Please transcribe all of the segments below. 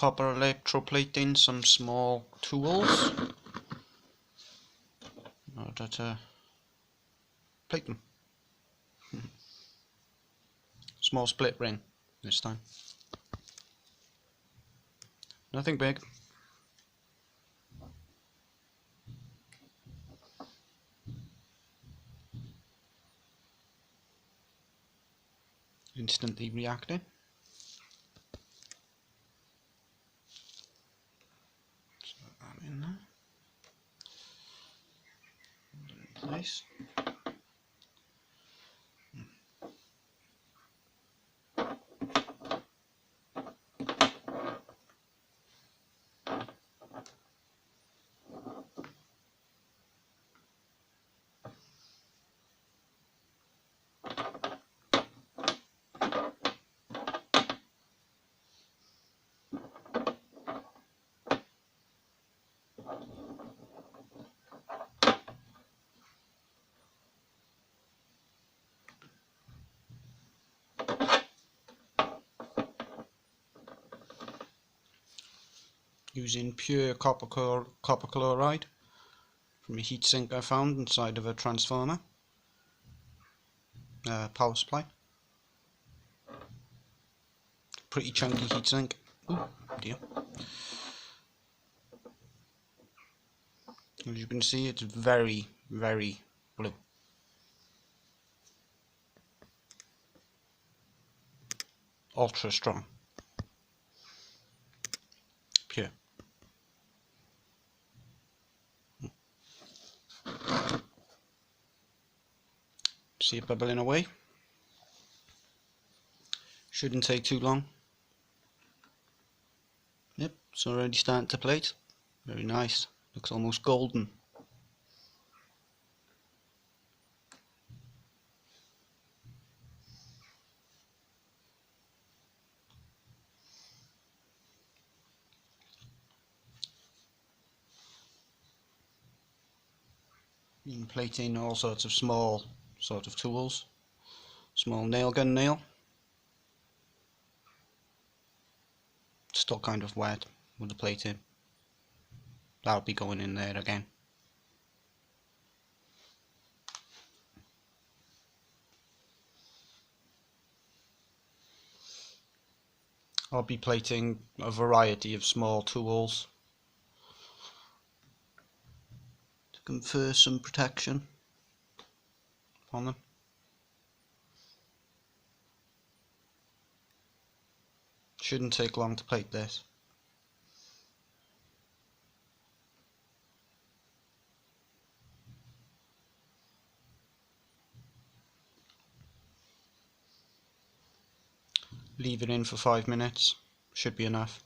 copper electroplating some small tools in order to plate them. Small split ring this time. Nothing big. Instantly reacting. Put that in there. Put it in place. Using pure copper chloride from a heatsink I found inside of a transformer, power supply. Pretty chunky heatsink. Oh dear. As you can see, it's very, very blue. Ultra strong. Pure. See it bubbling away. Shouldn't take too long. Yep, it's already starting to plate. Very nice. Looks almost golden. Been plating all sorts of small tools. Small nail gun nail. Still kind of wet with the plating. That'll be going in there again. I'll be plating a variety of small tools to confer some protection on them. Shouldn't take long to plate this. Leave it in for 5 minutes, should be enough.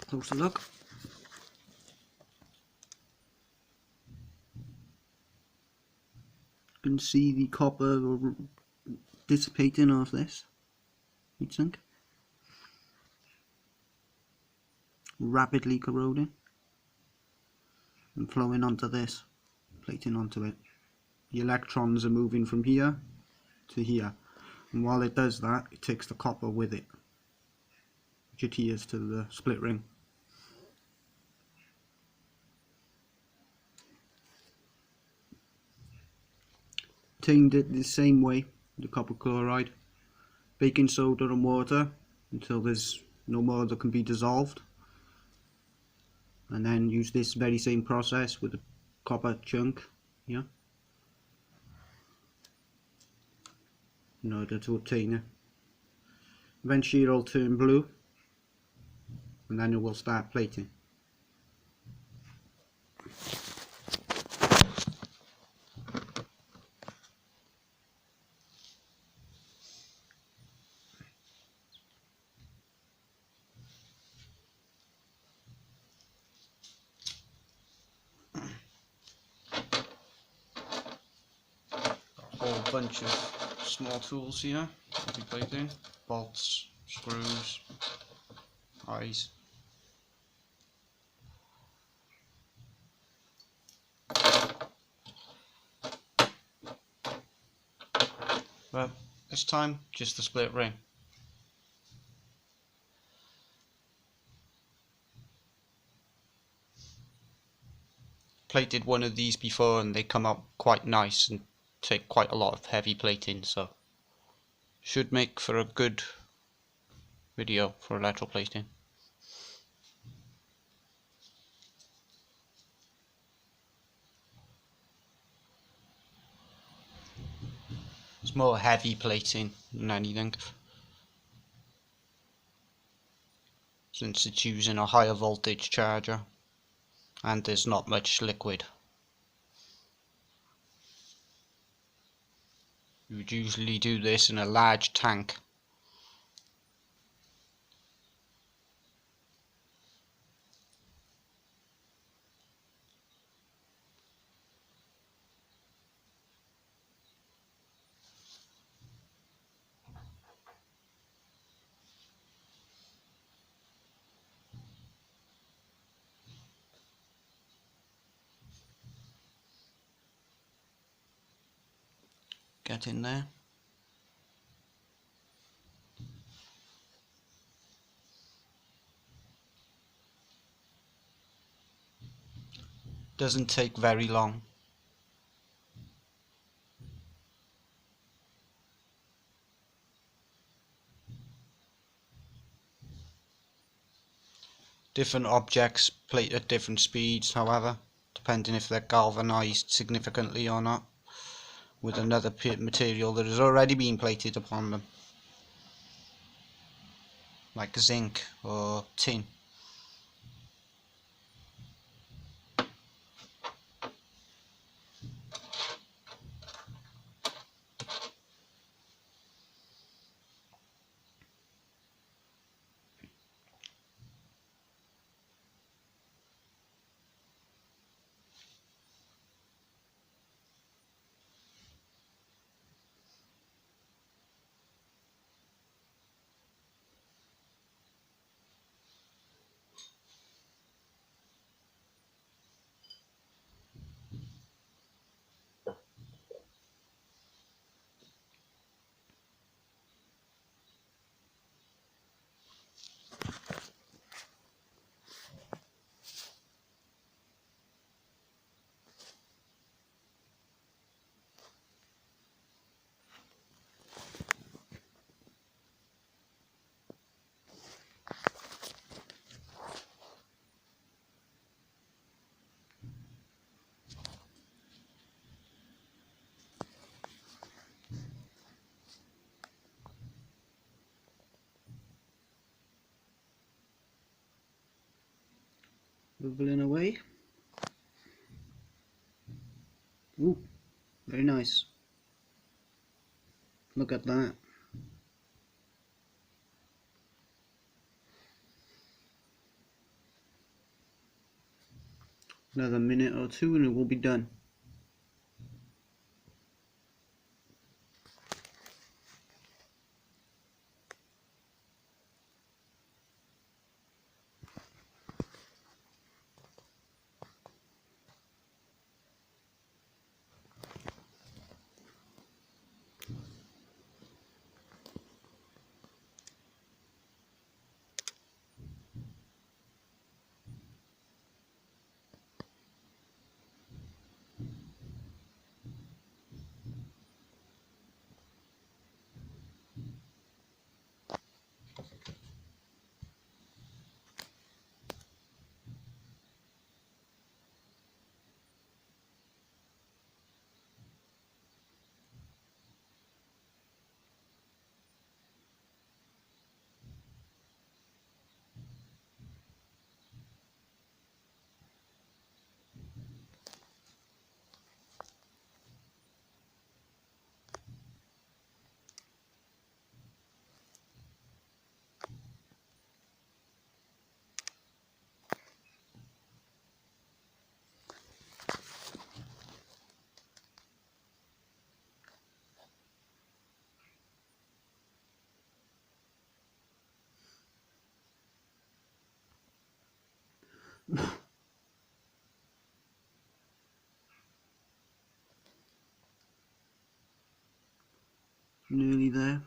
Closer look. You can see the copper dissipating off this heatsink. Rapidly corroding and flowing onto this, plating onto it. The electrons are moving from here to here, and while it does that, it takes the copper with it, which adheres to the split ring. Obtained it the same way, the copper chloride, baking soda and water until there's no more that can be dissolved, and then use this very same process with a copper chunk here in order to obtain it. Eventually it'll turn blue and then it will start plating. Whole bunch of small tools here I'll be plating. Bolts, screws, eyes. But this time, just the split ring. Plated one of these before and they come out quite nice and take quite a lot of heavy plating, so should make for a good video for electroplating. It's more heavy plating than anything, since it's using a higher voltage charger and there's not much liquid. You would usually do this in a large tank. Get in there. Doesn't take very long. Different objects plate at different speeds, however, depending if they're galvanized significantly or not, with another material that has already been plated upon them, like zinc or tin. Bubbling away. Ooh, very nice. Look at that. Another minute or two and it will be done. Nearly there.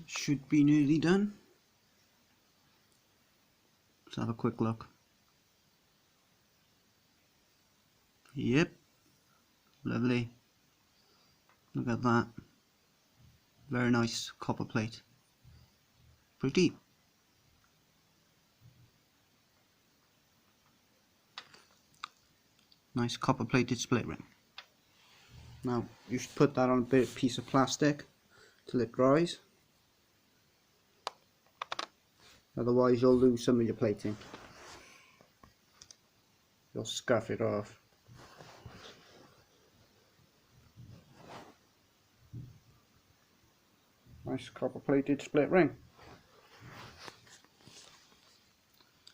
Should be nearly done. Let's have a quick look. Yep, lovely. Look at that. Very nice copper plate. Pretty. Nice copper plated split ring. Now you should put that on a bit piece of plastic till it dries. Otherwise you'll lose some of your plating. You'll scuff it off. Nice copper plated split ring.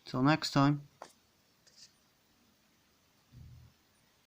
Till next time.